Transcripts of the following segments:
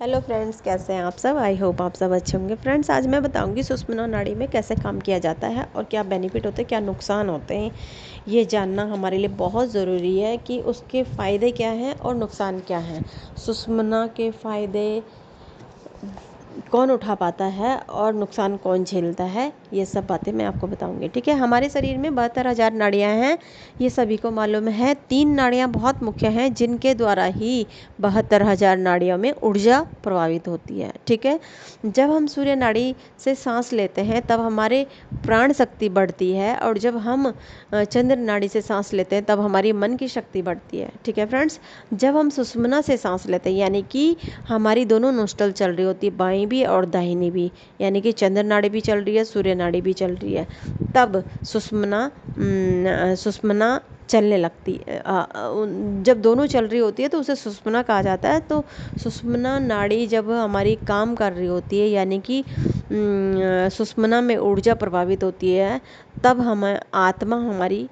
Hello friends, कैसे हैं आप सब। आई होप आप सब अच्छे होंगे। फ्रेंड्स, आज मैं बताऊंगी सुषुम्ना नाड़ी में कैसे काम किया जाता है और क्या बेनिफिट होते हैं, क्या नुकसान होते हैं। ये जानना हमारे लिए बहुत ज़रूरी है कि उसके फ़ायदे क्या हैं और नुकसान क्या हैं। सुषुम्ना के फ़ायदे कौन उठा पाता है और नुकसान कौन झेलता है, ये सब बातें मैं आपको बताऊंगी। ठीक है, हमारे शरीर में 72,000 नाड़ियाँ हैं, ये सभी को मालूम है। 3 नाड़ियाँ बहुत मुख्य हैं जिनके द्वारा ही 72,000 नाड़ियों में ऊर्जा प्रभावित होती है। ठीक है, जब हम सूर्य नाड़ी से सांस लेते हैं तब हमारे प्राण शक्ति बढ़ती है, और जब हम चंद्र नाड़ी से सांस लेते हैं तब हमारी मन की शक्ति बढ़ती है। ठीक है फ्रेंड्स, जब हम सुषुम्ना से सांस लेते हैं, यानी कि हमारी दोनों नोस्ट्रल चल रही होती है, बाईं भी और दाहिनी भी, यानी कि चंद्र नाड़ी भी चल रही है, सूर्य नाड़ी भी चल रही है, तब सुषुम्ना चलने लगती है। जब दोनों चल रही होती है तो उसे सुषुम्ना कहा जाता है। तो सुषुम्ना नाड़ी जब हमारी काम कर रही होती है, यानी कि सुषुम्ना में ऊर्जा प्रभावित होती है, तब हम आत्मा हमारी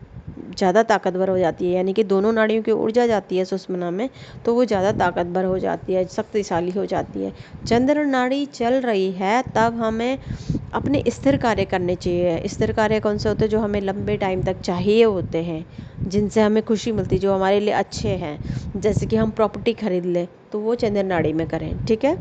ज़्यादा ताकतवर हो जाती है। यानी कि दोनों नाड़ियों की ऊर्जा जाती है सुषुम्ना में, तो वो ज़्यादा ताकतवर हो जाती है, शक्तिशाली हो जाती है। चंद्र नाड़ी चल रही है तब हमें अपने स्थिर कार्य करने चाहिए। स्थिर कार्य कौन से होते हैं? जो हमें लंबे टाइम तक चाहिए होते हैं, जिनसे हमें खुशी मिलती है, जो हमारे लिए अच्छे हैं। जैसे कि हम प्रॉपर्टी खरीद लें तो वो चंद्र नाड़ी में करें। ठीक है,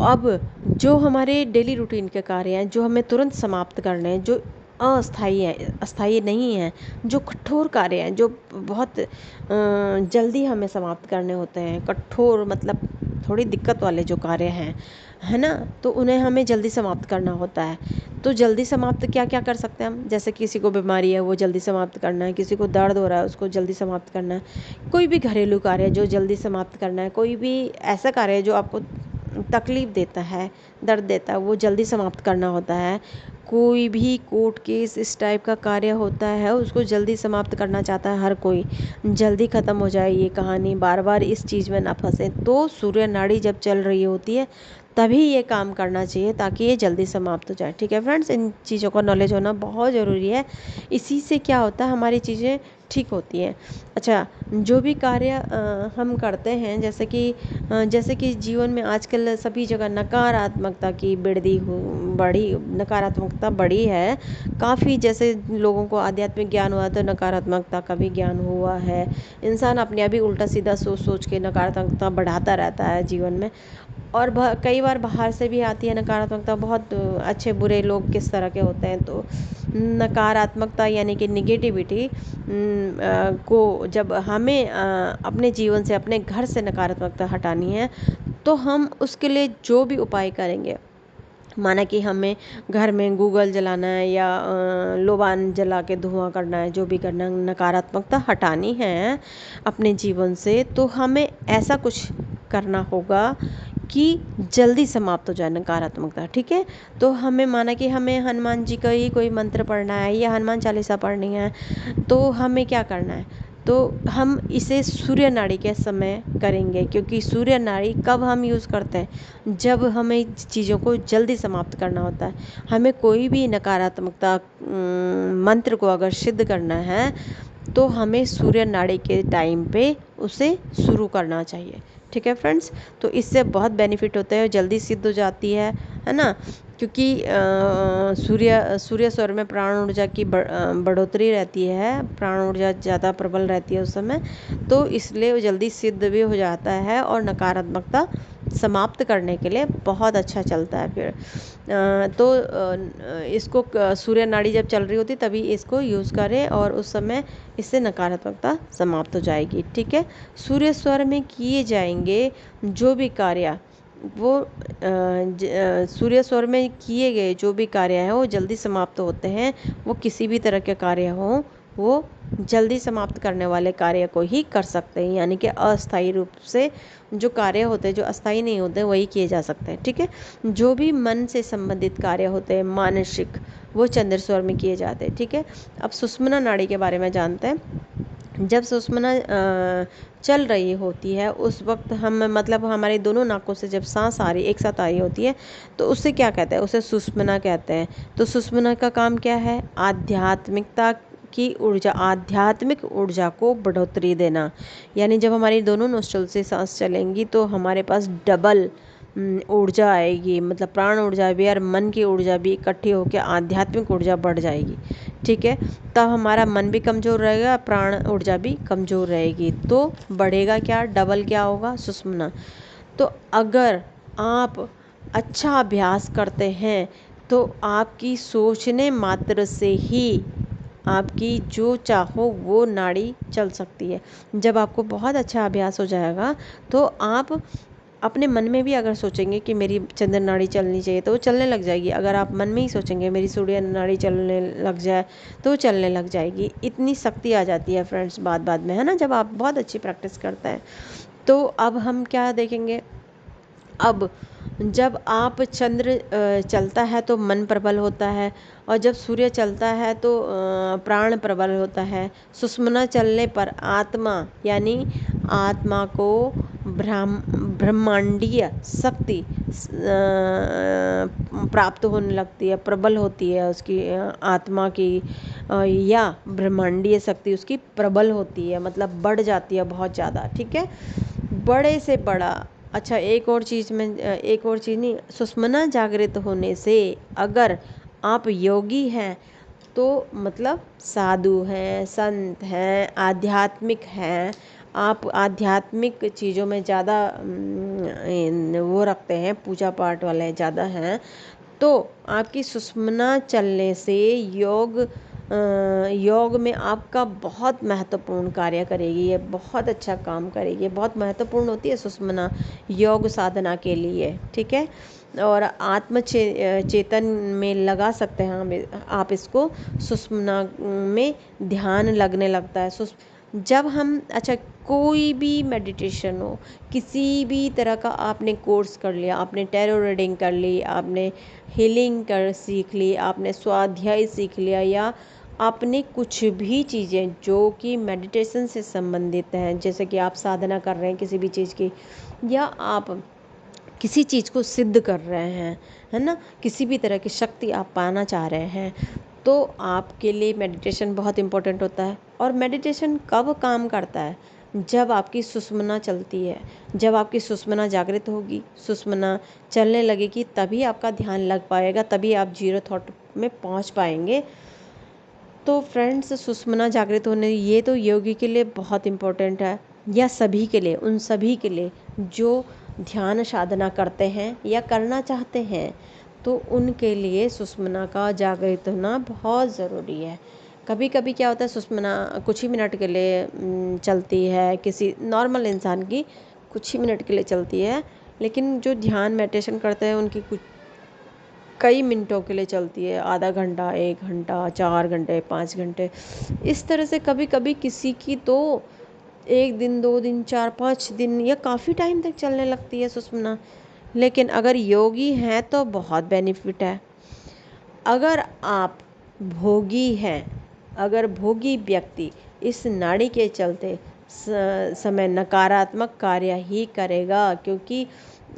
अब जो हमारे डेली रूटीन के कार्य हैं, जो हमें तुरंत समाप्त करने हैं, जो अस्थाई हैं, अस्थाई नहीं हैं, जो कठोर कार्य हैं, जो बहुत जल्दी हमें समाप्त करने होते हैं, कठोर मतलब थोड़ी दिक्कत वाले जो कार्य हैं, है ना, तो उन्हें हमें जल्दी समाप्त करना होता है। तो जल्दी समाप्त क्या क्या कर सकते हैं हम? जैसे किसी को बीमारी है, वो जल्दी समाप्त करना है, किसी को दर्द हो रहा है, उसको जल्दी समाप्त करना है, कोई भी घरेलू कार्य जो जल्दी समाप्त करना है, कोई भी ऐसा कार्य है जो आपको तकलीफ़ देता है, दर्द देता है, वो जल्दी समाप्त करना होता है। कोई भी कोर्ट केस इस टाइप का कार्य होता है, उसको जल्दी समाप्त करना चाहता है हर कोई, जल्दी ख़त्म हो जाए ये कहानी, बार बार इस चीज़ में ना फंसे। तो सूर्य नाड़ी जब चल रही होती है तभी ये काम करना चाहिए, ताकि ये जल्दी समाप्त हो जाए। ठीक है फ्रेंड्स, इन चीज़ों का नॉलेज होना बहुत ज़रूरी है। इसी से क्या होता है, हमारी चीज़ें ठीक होती हैं। अच्छा, जो भी कार्य हम करते हैं, जैसे कि जीवन में आजकल सभी जगह नकारात्मकता की बढ़ी नकारात्मकता बढ़ी है काफ़ी। जैसे लोगों को आध्यात्मिक ज्ञान हुआ तो नकारात्मकता का भी ज्ञान हुआ है। इंसान अपने आप ही उल्टा सीधा सोच सोच के नकारात्मकता बढ़ाता रहता है जीवन में। और कई बार बाहर से भी आती है नकारात्मकता। बहुत अच्छे बुरे लोग किस तरह के होते हैं, तो नकारात्मकता यानी कि निगेटिविटी को जब हमें अपने जीवन से, अपने घर से नकारात्मकता हटानी है, तो हम उसके लिए जो भी उपाय करेंगे, माना कि हमें घर में गूगल जलाना है या लोबान जला के धुआं करना है, जो भी करना, नकारात्मकता हटानी है अपने जीवन से, तो हमें ऐसा कुछ करना होगा कि जल्दी समाप्त हो जाए नकारात्मकता। ठीक है, तो हमें, माना कि हमें हनुमान जी का ही कोई मंत्र पढ़ना है या हनुमान चालीसा पढ़नी है, तो हमें क्या करना है? तो हम इसे सूर्य नाड़ी के समय करेंगे, क्योंकि सूर्य नाड़ी कब हम यूज़ करते हैं? जब हमें चीज़ों को जल्दी समाप्त करना होता है। हमें कोई भी नकारात्मकता मंत्र को अगर सिद्ध करना है, तो हमें सूर्य नाड़ी के टाइम पे उसे शुरू करना चाहिए। ठीक है फ्रेंड्स, तो इससे बहुत बेनिफिट होते हैं, जल्दी सिद्ध हो जाती है ना। क्योंकि सूर्य स्वर में प्राण ऊर्जा की बढ़ोतरी रहती है, प्राण ऊर्जा ज़्यादा प्रबल रहती है उस समय, तो इसलिए वो जल्दी सिद्ध भी हो जाता है और नकारात्मकता समाप्त करने के लिए बहुत अच्छा चलता है। फिर इसको सूर्य नाड़ी जब चल रही होती तभी इसको यूज़ करें, और उस समय इससे नकारात्मकता समाप्त हो जाएगी। ठीक है, सूर्य स्वर में किए जाएंगे जो भी कार्य, वो सूर्य स्वर में किए गए जो भी कार्य हैं वो जल्दी समाप्त होते हैं। वो किसी भी तरह के कार्य हों, वो जल्दी समाप्त करने वाले कार्य को ही कर सकते हैं। यानी कि अस्थायी रूप से जो कार्य होते हैं, जो अस्थायी नहीं होते, वही किए जा सकते हैं। ठीक है, जो भी मन से संबंधित कार्य होते हैं, मानसिक, वो चंद्र स्वर में किए जाते हैं। ठीक है, अब सुषुम्ना नाड़ी के बारे में जानते हैं। जब सुषुम्ना चल रही होती है, उस वक्त हम, मतलब हमारे दोनों नाकों से जब सांस आ रही, एक साथ आ रही होती है, तो उसे क्या कहते हैं? उसे सुषुम्ना कहते हैं। तो सुषुम्ना का काम क्या है? आध्यात्मिकता की ऊर्जा, आध्यात्मिक ऊर्जा को बढ़ोतरी देना। यानी जब हमारी दोनों नोस्ट्रल से सांस चलेंगी तो हमारे पास डबल ऊर्जा आएगी, मतलब प्राण ऊर्जा भी और मन की ऊर्जा भी इकट्ठी होकर आध्यात्मिक ऊर्जा बढ़ जाएगी। ठीक है, तब हमारा मन भी कमज़ोर रहेगा, प्राण ऊर्जा भी कमज़ोर रहेगी, तो बढ़ेगा क्या, डबल क्या होगा, सुषुम्ना। तो अगर आप अच्छा अभ्यास करते हैं तो आपकी सोचने मात्र से ही आपकी जो चाहो वो नाड़ी चल सकती है। जब आपको बहुत अच्छा अभ्यास हो जाएगा तो आप अपने मन में भी अगर सोचेंगे कि मेरी चंद्र नाड़ी चलनी चाहिए तो वो चलने लग जाएगी। अगर आप मन में ही सोचेंगे मेरी सूर्य नाड़ी चलने लग जाए तो वो चलने लग जाएगी। इतनी शक्ति आ जाती है फ्रेंड्स बात बात में, है ना, जब आप बहुत अच्छी प्रैक्टिस करते हैं। तो अब हम क्या देखेंगे, अब जब आप चंद्र चलता है तो मन प्रबल होता है, और जब सूर्य चलता है तो प्राण प्रबल होता है। सुषुम्ना चलने पर आत्मा, यानी आत्मा को ब्रह्मांडीय शक्ति प्राप्त होने लगती है, प्रबल होती है उसकी आत्मा की, या ब्रह्मांडीय शक्ति उसकी प्रबल होती है, मतलब बढ़ जाती है बहुत ज़्यादा। ठीक है, बड़े से बड़ा। अच्छा, एक और चीज़ नहीं, सुषुम्ना जागृत होने से अगर आप योगी हैं तो मतलब साधु हैं, संत हैं, आध्यात्मिक हैं, आप आध्यात्मिक चीज़ों में ज़्यादा वो रखते हैं, पूजा पाठ वाले ज़्यादा हैं, तो आपकी सुषुम्ना चलने से योग में आपका बहुत महत्वपूर्ण कार्य करेगी, ये बहुत अच्छा काम करेगी, बहुत महत्वपूर्ण होती है सुषुम्ना योग साधना के लिए। ठीक है, और चेतन में लगा सकते हैं आप इसको। सुषुम्ना में ध्यान लगने लगता है जब हम, अच्छा, कोई भी मेडिटेशन हो, किसी भी तरह का आपने कोर्स कर लिया, आपने टैरो रीडिंग कर ली, आपने हीलिंग सीख ली, आपने स्वाध्याय सीख लिया, या आपने कुछ भी चीज़ें जो कि मेडिटेशन से संबंधित हैं, जैसे कि आप साधना कर रहे हैं किसी भी चीज़ की, या आप किसी चीज़ को सिद्ध कर रहे हैं, है ना, किसी भी तरह की शक्ति आप पाना चाह रहे हैं, तो आपके लिए मेडिटेशन बहुत इम्पोर्टेंट होता है। और मेडिटेशन कब काम करता है, जब आपकी सुषुम्ना चलती है, जब आपकी सुषुम्ना जागृत होगी, सुषुम्ना चलने लगेगी, तभी आपका ध्यान लग पाएगा, तभी आप जीरो थॉट में पहुंच पाएंगे। तो फ्रेंड्स, सुषुम्ना जागृत होने, ये तो योगी के लिए बहुत इम्पोर्टेंट है, या सभी के लिए, उन सभी के लिए जो ध्यान साधना करते हैं या करना चाहते हैं, तो उनके लिए सुषुम्ना का जागृत होना बहुत ज़रूरी है। कभी कभी क्या होता है, सुषुम्ना कुछ ही मिनट के लिए चलती है, किसी नॉर्मल इंसान की कुछ ही मिनट के लिए चलती है, लेकिन जो ध्यान मेडिटेशन करते हैं उनकी कुछ कई मिनटों के लिए चलती है, आधा घंटा, 1 घंटा, 4 घंटे, 5 घंटे, इस तरह से। कभी कभी किसी की तो 1 दिन, 2 दिन, 4-5 दिन या काफ़ी टाइम तक चलने लगती है सुषुम्ना। लेकिन अगर योगी हैं तो बहुत बेनिफिट है। अगर आप भोगी हैं, अगर भोगी व्यक्ति इस नाड़ी के चलते समय नकारात्मक कार्य ही करेगा, क्योंकि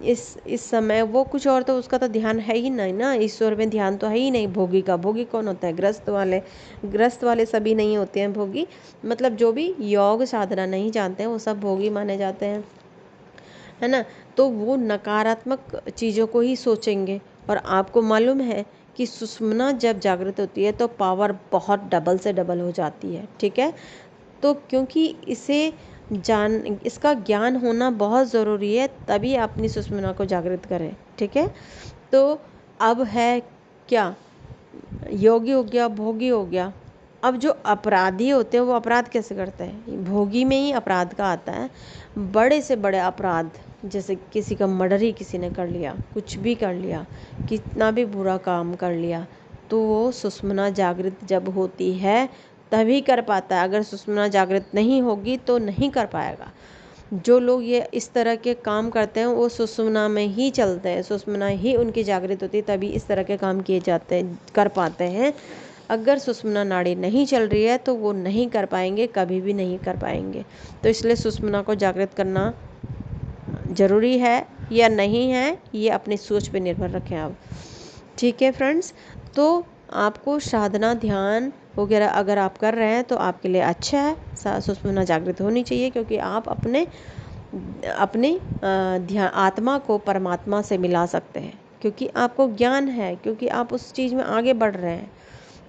इस समय वो कुछ और, तो उसका तो ध्यान है ही नहीं ना, ईश्वर में ध्यान तो है ही नहीं भोगी का। भोगी कौन होता है, ग्रस्त वाले सभी नहीं होते हैं भोगी, मतलब जो भी योग साधना नहीं जानते हैं वो सब भोगी माने जाते हैं, है ना। तो वो नकारात्मक चीज़ों को ही सोचेंगे। और आपको मालूम है कि सुषुम्ना जब जागृत होती है तो पावर बहुत डबल से डबल हो जाती है। ठीक है, तो क्योंकि इसका ज्ञान होना बहुत ज़रूरी है, तभी आप अपनी सुषुम्ना को जागृत करें। ठीक है, तो अब है क्या, योगी हो गया, भोगी हो गया। अब जो अपराधी होते हैं वो अपराध कैसे करते हैं, भोगी में ही अपराध का आता है। बड़े से बड़े अपराध, जैसे किसी का मर्डर ही किसी ने कर लिया, कुछ भी कर लिया, कितना भी बुरा काम कर लिया, तो वो सुषुम्ना जागृत जब होती है तभी कर पाता है। अगर सुषुम्ना जागृत नहीं होगी तो नहीं कर पाएगा। जो लोग ये इस तरह के काम करते हैं वो सुषुम्ना में ही चलते हैं, सुषुम्ना ही उनकी जागृत होती है, तभी इस तरह के काम किए जाते हैं, कर पाते हैं। अगर सुषुम्ना नाड़ी नहीं चल रही है तो वो नहीं कर पाएंगे, कभी भी नहीं कर पाएंगे। तो इसलिए सुषुम्ना को जागृत करना ज़रूरी है या नहीं है, ये अपनी सोच पे निर्भर रखें आप। ठीक है फ्रेंड्स, तो आपको साधना ध्यान वगैरह अगर आप कर रहे हैं तो आपके लिए अच्छा है। सुषुम्ना जागृत होनी चाहिए, क्योंकि आप अपने अपनी ध्यान आत्मा को परमात्मा से मिला सकते हैं, क्योंकि आपको ज्ञान है, क्योंकि आप उस चीज़ में आगे बढ़ रहे हैं।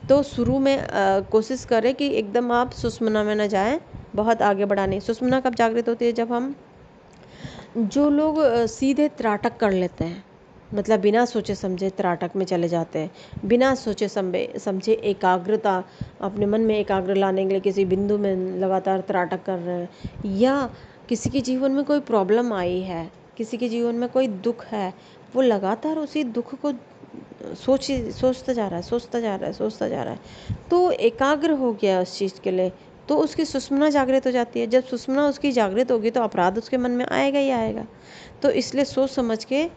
तो शुरू में कोशिश करें कि एकदम आप सुषुम्ना में न जाएं, बहुत आगे बढ़ाने। सुषुम्ना कब जागृत होती है? जब हम जो लोग सीधे त्राटक कर लेते हैं, मतलब बिना सोचे समझे त्राटक में चले जाते हैं, बिना सोचे समझे एकाग्रता अपने मन में एकाग्र लाने के लिए किसी बिंदु में लगातार त्राटक कर रहे हैं, या किसी के जीवन में कोई प्रॉब्लम आई है, किसी के जीवन में कोई दुख है, वो लगातार उसी दुख को सोचता जा रहा है, सोचता जा रहा है, तो एकाग्र हो गया उस चीज़ के लिए, तो उसकी सुषुम्ना जागृत हो जाती है। जब सुषुम्ना उसकी जागृत होगी तो अपराध उसके मन में आएगा ही आएगा। तो इसलिए सोच समझ के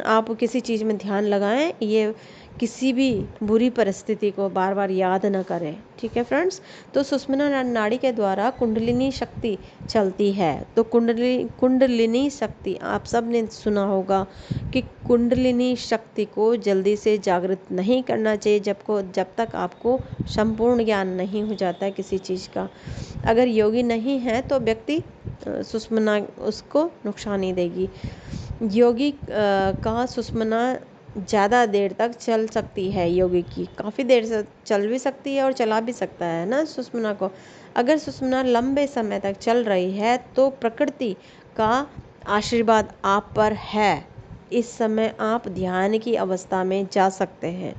आप किसी चीज़ में ध्यान लगाएं, ये किसी भी बुरी परिस्थिति को बार बार याद न करें। ठीक है फ्रेंड्स, तो सुषुम्ना नाड़ी के द्वारा कुंडलिनी शक्ति चलती है। तो कुंडलिनी शक्ति आप सब ने सुना होगा कि कुंडलिनी शक्ति को जल्दी से जागृत नहीं करना चाहिए जब तक आपको संपूर्ण ज्ञान नहीं हो जाता है किसी चीज़ का। अगर योगी नहीं है तो व्यक्ति सुषुम्ना उसको नुकसान ही देगी। योगी का सुषुम्ना ज़्यादा देर तक चल सकती है, योगी की काफ़ी देर से चल भी सकती है और चला भी सकता है ना सुषुम्ना को। अगर सुषुम्ना लंबे समय तक चल रही है तो प्रकृति का आशीर्वाद आप पर है, इस समय आप ध्यान की अवस्था में जा सकते हैं।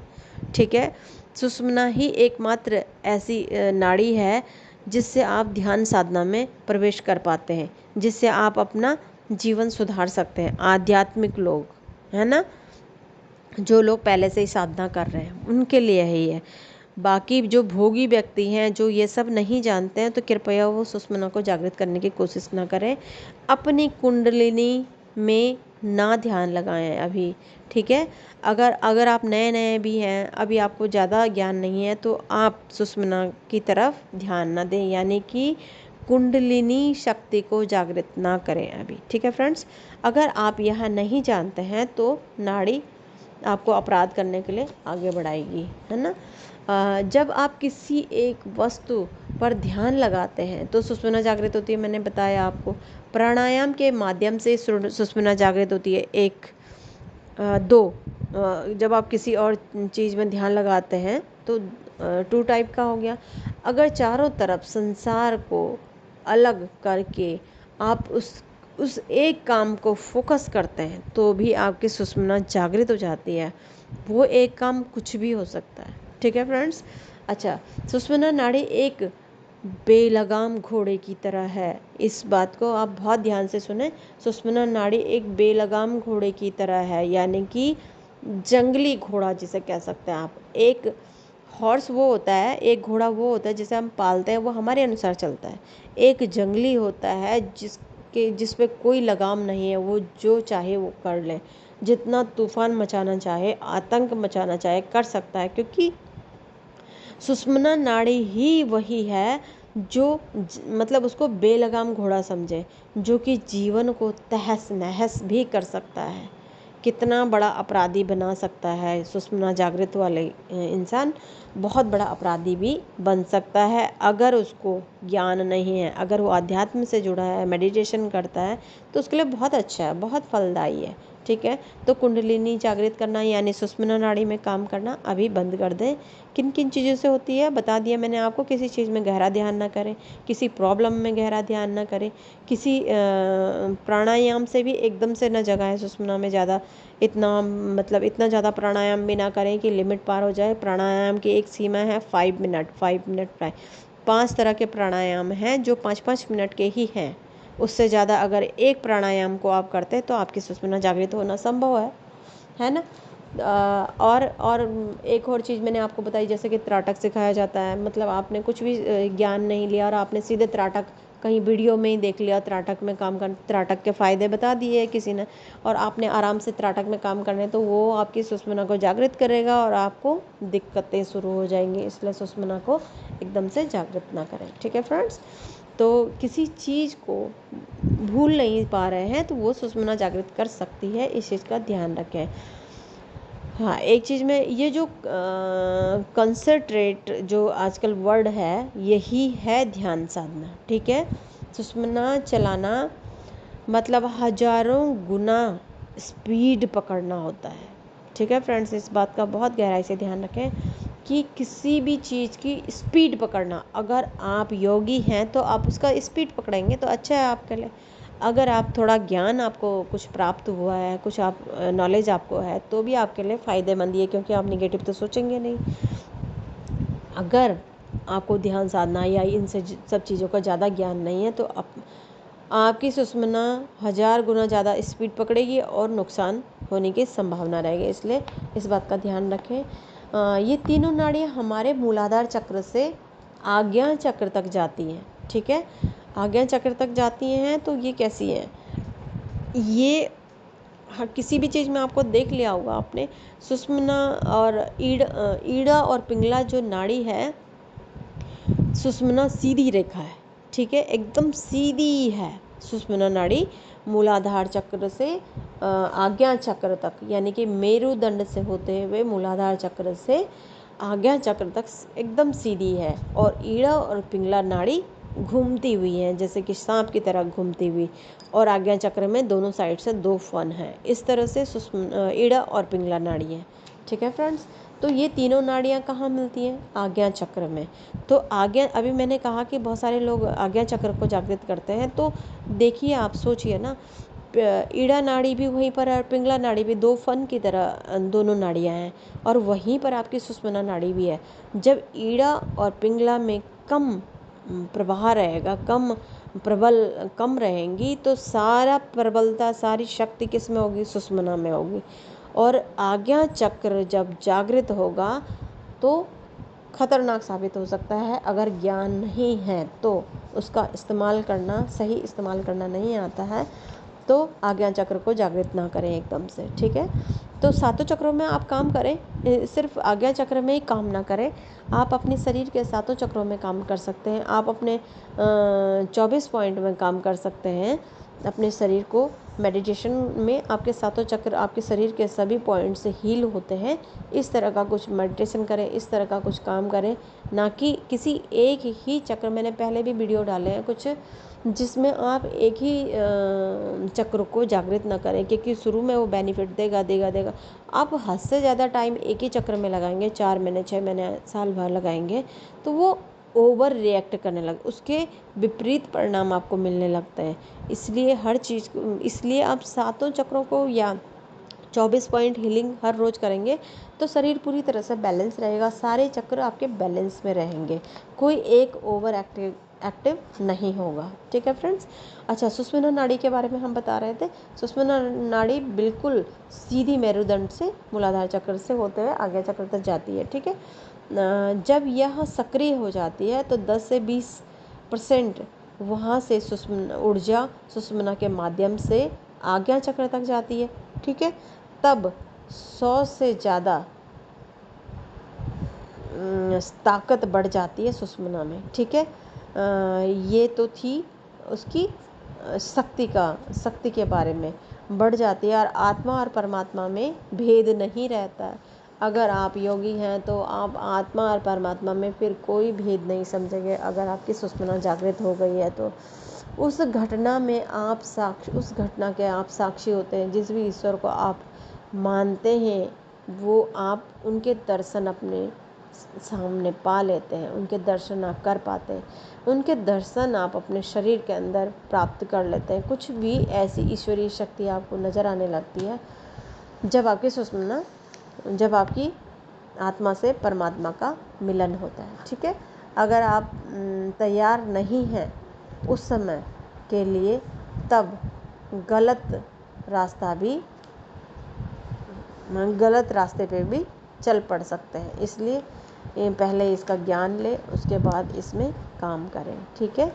ठीक है, सुषुम्ना ही एकमात्र ऐसी नाड़ी है जिससे आप ध्यान साधना में प्रवेश कर पाते हैं, जिससे आप अपना जीवन सुधार सकते हैं। आध्यात्मिक लोग है ना, जो लोग पहले से ही साधना कर रहे हैं उनके लिए ही है। बाकी जो भोगी व्यक्ति हैं, जो ये सब नहीं जानते हैं, तो कृपया वो सुषुम्ना को जागृत करने की कोशिश ना करें, अपनी कुंडलिनी में ना ध्यान लगाएं अभी। ठीक है, अगर आप नए नए भी हैं, अभी आपको ज़्यादा ज्ञान नहीं है, तो आप सुषुम्ना की तरफ ध्यान ना दें, यानी कि कुंडलिनी शक्ति को जागृत ना करें अभी। ठीक है फ्रेंड्स, अगर आप यह नहीं जानते हैं तो नाड़ी आपको अपराध करने के लिए आगे बढ़ाएगी, है ना। जब आप किसी एक वस्तु पर ध्यान लगाते हैं तो सुषुम्ना जागृत होती है। मैंने बताया आपको, प्राणायाम के माध्यम से सुषुम्ना जागृत होती है। दो, जब आप किसी और चीज़ में ध्यान लगाते हैं तो 2 टाइप का हो गया। अगर चारों तरफ संसार को अलग करके आप उस एक काम को फोकस करते हैं तो भी आपकी सुषुम्ना जागृत हो जाती है। वो एक काम कुछ भी हो सकता है। ठीक है फ्रेंड्स। अच्छा, सुषुम्ना नाड़ी एक बेलगाम घोड़े की तरह है। इस बात को आप बहुत ध्यान से सुने। सुषुम्ना नाड़ी एक बेलगाम घोड़े की तरह है, यानी कि जंगली घोड़ा जिसे कह सकते हैं आप। एक हॉर्स वो होता है, एक घोड़ा वो होता है जिसे हम पालते हैं, वो हमारे अनुसार चलता है। एक जंगली होता है जिस पे कोई लगाम नहीं है, वो जो चाहे वो कर ले, जितना तूफान मचाना चाहे, आतंक मचाना चाहे, कर सकता है, क्योंकि सुषुम्ना नाड़ी ही वही है जो मतलब उसको बेलगाम घोड़ा समझे, जो कि जीवन को तहस नहस भी कर सकता है, कितना बड़ा अपराधी बना सकता है। सुषुम्ना जागृत वाले इंसान बहुत बड़ा अपराधी भी बन सकता है अगर उसको ज्ञान नहीं है। अगर वो अध्यात्म से जुड़ा है, मेडिटेशन करता है, तो उसके लिए बहुत अच्छा है, बहुत फलदायी है। ठीक है, तो कुंडलिनी जागृत करना यानी सुषुम्ना नाड़ी में काम करना अभी बंद कर दें। किन किन चीज़ों से होती है बता दिया मैंने आपको। किसी चीज़ में गहरा ध्यान ना करें, किसी प्रॉब्लम में गहरा ध्यान ना करें, किसी प्राणायाम से भी एकदम से न जगाएं सुषुम्ना में ज़्यादा, इतना ज़्यादा प्राणायाम भी ना करें कि लिमिट पार हो जाए। प्राणायाम की एक सीमा है 5 मिनट। 5 तरह के प्राणायाम हैं जो 5-5 मिनट के ही हैं। उससे ज़्यादा अगर एक प्राणायाम को आप करते हैं तो आपकी सुषुम्ना जागृत होना संभव है ना। और एक और चीज़ मैंने आपको बताई, जैसे कि त्राटक सिखाया जाता है। मतलब आपने कुछ भी ज्ञान नहीं लिया और आपने सीधे त्राटक कहीं वीडियो में ही देख लिया, त्राटक में काम कर, त्राटक के फ़ायदे बता दिए किसी ने, और आपने आराम से त्राटक में काम करने, तो वो आपकी सुषुम्ना को जागृत करेगा और आपको दिक्कतें शुरू हो जाएंगी। इसलिए सुषुम्ना को एकदम से जागृत ना करें। ठीक है फ्रेंड्स, तो किसी चीज़ को भूल नहीं पा रहे हैं तो वो सुषुम्ना जागृत कर सकती है, इस चीज़ का ध्यान रखें। हाँ, एक चीज़ में ये जो कंसंट्रेट जो आजकल वर्ड है, यही है ध्यान साधना। ठीक है, सुषुम्ना चलाना मतलब हजारों गुना स्पीड पकड़ना होता है। ठीक है फ्रेंड्स, इस बात का बहुत गहराई से ध्यान रखें कि किसी भी चीज़ की स्पीड पकड़ना, अगर आप योगी हैं तो आप उसका स्पीड पकड़ेंगे तो अच्छा है आपके लिए। अगर आप थोड़ा ज्ञान आपको कुछ प्राप्त हुआ है, कुछ आप नॉलेज आपको है, तो भी आपके लिए फ़ायदेमंद ही है, क्योंकि आप निगेटिव तो सोचेंगे नहीं। अगर आपको ध्यान साधना या इनसे सब चीज़ों का ज़्यादा ज्ञान नहीं है तो आपकी सुषुम्ना 1000 गुना ज़्यादा स्पीड पकड़ेगी और नुकसान होने की संभावना रहेगी। इसलिए इस बात का ध्यान रखें। ये तीनों नाड़ियाँ हमारे मूलाधार चक्र से आज्ञा चक्र तक जाती हैं। ठीक है, आज्ञा चक्र तक जाती हैं। तो ये कैसी हैं? ये किसी भी चीज़ में आपको देख लिया होगा आपने, सुषुम्ना और ईड़ा और पिंगला जो नाड़ी है, सुषुम्ना सीधी रेखा है। ठीक है, एकदम सीधी है सुषुम्ना नाड़ी मूलाधार चक्र से आज्ञा चक्र तक, यानी कि मेरुदंड से होते हुए मूलाधार चक्र से आज्ञा चक्र तक एकदम सीधी है। और ईड़ा और पिंगला नाड़ी घूमती हुई है, जैसे कि सांप की तरह घूमती हुई, और आज्ञा चक्र में दोनों साइड से 2 फन है। इस तरह से ईड़ा और पिंगला नाड़ी है। ठीक है फ्रेंड्स, तो ये तीनों नाड़ियाँ कहाँ मिलती हैं? आज्ञा चक्र में। तो आज्ञा, अभी मैंने कहा कि बहुत सारे लोग आज्ञा चक्र को जागृत करते हैं, तो देखिए आप सोचिए ना, ईड़ा नाड़ी भी वहीं पर है और पिंगला नाड़ी भी 2 फन की तरह दोनों नाड़ियाँ हैं, और वहीं पर आपकी सुषुम्ना नाड़ी भी है। जब ईड़ा और पिंगला में कम प्रवाह रहेगा, कम रहेंगी, तो सारा प्रबलता, सारी शक्ति किस में होगी? सुषुम्ना में होगी। और आज्ञा चक्र जब जागृत होगा तो खतरनाक साबित हो सकता है। अगर ज्ञान नहीं है तो उसका इस्तेमाल करना, सही इस्तेमाल करना नहीं आता है, तो आज्ञा चक्र को जागृत ना करें एकदम से। ठीक है, तो सातों चक्रों में आप काम करें, सिर्फ आज्ञा चक्र में ही काम ना करें। आप अपने शरीर के सातों चक्रों में काम कर सकते हैं। आप अपने 24 पॉइंट में काम कर सकते हैं। अपने शरीर को मेडिटेशन में आपके सातों चक्र आपके शरीर के सभी पॉइंट से हील होते हैं। इस तरह का कुछ मेडिटेशन करें, इस तरह का कुछ काम करें, ना कि किसी एक ही चक्र। मैंने पहले भी वीडियो डाले हैं कुछ, जिसमें आप एक ही चक्र को जागृत ना करें, क्योंकि शुरू में वो बेनिफिट देगा। आप हद से ज़्यादा टाइम एक ही चक्र में लगाएंगे, 4 महीने, 6 महीने, साल भर लगाएंगे, तो वो ओवर रिएक्ट करने लगे, उसके विपरीत परिणाम आपको मिलने लगते हैं। इसलिए आप सातों चक्रों को या 24 पॉइंट हीलिंग हर रोज़ करेंगे तो शरीर पूरी तरह से बैलेंस रहेगा, सारे चक्र आपके बैलेंस में रहेंगे, कोई एक ओवर एक्टिव नहीं होगा। ठीक है फ्रेंड्स। अच्छा, सुषुम्ना नाड़ी के बारे में हम बता रहे थे। सुषुम्ना नाड़ी बिल्कुल सीधी मेरुदंड से मूलाधार चक्र से होते हुए आज्ञा चक्र तक जाती है। ठीक है, जब यह सक्रिय हो जाती है तो 10 से 20% वहाँ से ऊर्जा सुषुम्ना के माध्यम से आज्ञा चक्र तक जाती है। ठीक है, तब 100 से ज़्यादा ताकत बढ़ जाती है सुषुम्ना में। ठीक है, ये तो थी उसकी शक्ति के बारे में, बढ़ जाती है। और आत्मा और परमात्मा में भेद नहीं रहता है। अगर आप योगी हैं तो आप आत्मा और परमात्मा में फिर कोई भेद नहीं समझेंगे। अगर आपकी सुषुम्ना जागृत हो गई है तो उस घटना के आप साक्षी होते हैं। जिस भी ईश्वर को आप मानते हैं, वो आप उनके दर्शन अपने सामने पा लेते हैं, उनके दर्शन आप कर पाते हैं, उनके दर्शन आप अपने शरीर के अंदर प्राप्त कर लेते हैं। कुछ भी ऐसी ईश्वरीय शक्ति आपको नज़र आने लगती है जब आपकी आत्मा से परमात्मा का मिलन होता है। ठीक है, अगर आप तैयार नहीं हैं उस समय के लिए, तब गलत रास्ते पे भी चल पड़ सकते हैं। इसलिए पहले इसका ज्ञान लें, उसके बाद इसमें काम करें। ठीक है,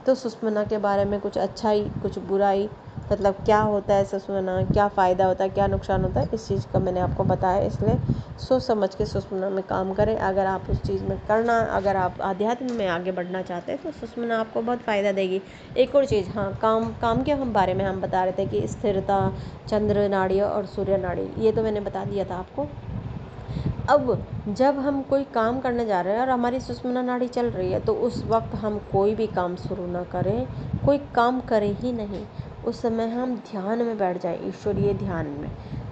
तो सुषुम्ना के बारे में कुछ अच्छाई कुछ बुराई, मतलब क्या होता है सुषुम्ना, क्या फ़ायदा होता है, क्या नुकसान होता है, इस चीज़ का मैंने आपको बताया। इसलिए सोच समझ के सुषुम्ना में काम करें। अगर आप आध्यात्म में आगे बढ़ना चाहते हैं तो सुषुम्ना आपको बहुत फ़ायदा देगी। एक और चीज़, हाँ, काम के बारे में हम बता रहे थे कि स्थिरता, चंद्र नाड़ी और सूर्य नाड़ी, ये तो मैंने बता दिया था आपको। अब जब हम कोई काम करने जा रहे हैं और हमारी सुषुम्ना नाड़ी चल रही है, तो उस वक्त हम कोई भी काम शुरू ना करें, कोई काम करें ही नहीं। उस समय हम ध्यान में बैठ जाएं, ईश्वरीय ध्यान में,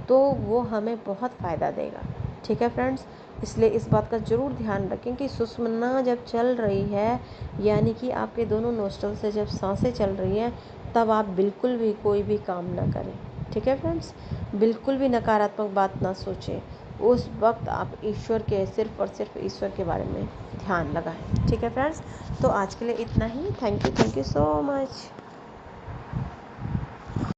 तो वो हमें बहुत फ़ायदा देगा। ठीक है फ्रेंड्स, इसलिए इस बात का ज़रूर ध्यान रखें कि सुषुम्ना जब चल रही है, यानी कि आपके दोनों नोस्ट्रल से जब सांसें चल रही हैं, तब आप बिल्कुल भी कोई भी काम ना करें। ठीक है फ्रेंड्स, बिल्कुल भी नकारात्मक बात ना सोचें। उस वक्त आप ईश्वर के, सिर्फ और सिर्फ ईश्वर के बारे में ध्यान लगाएं। ठीक है फ्रेंड्स, तो आज के लिए इतना ही। Thank you so much.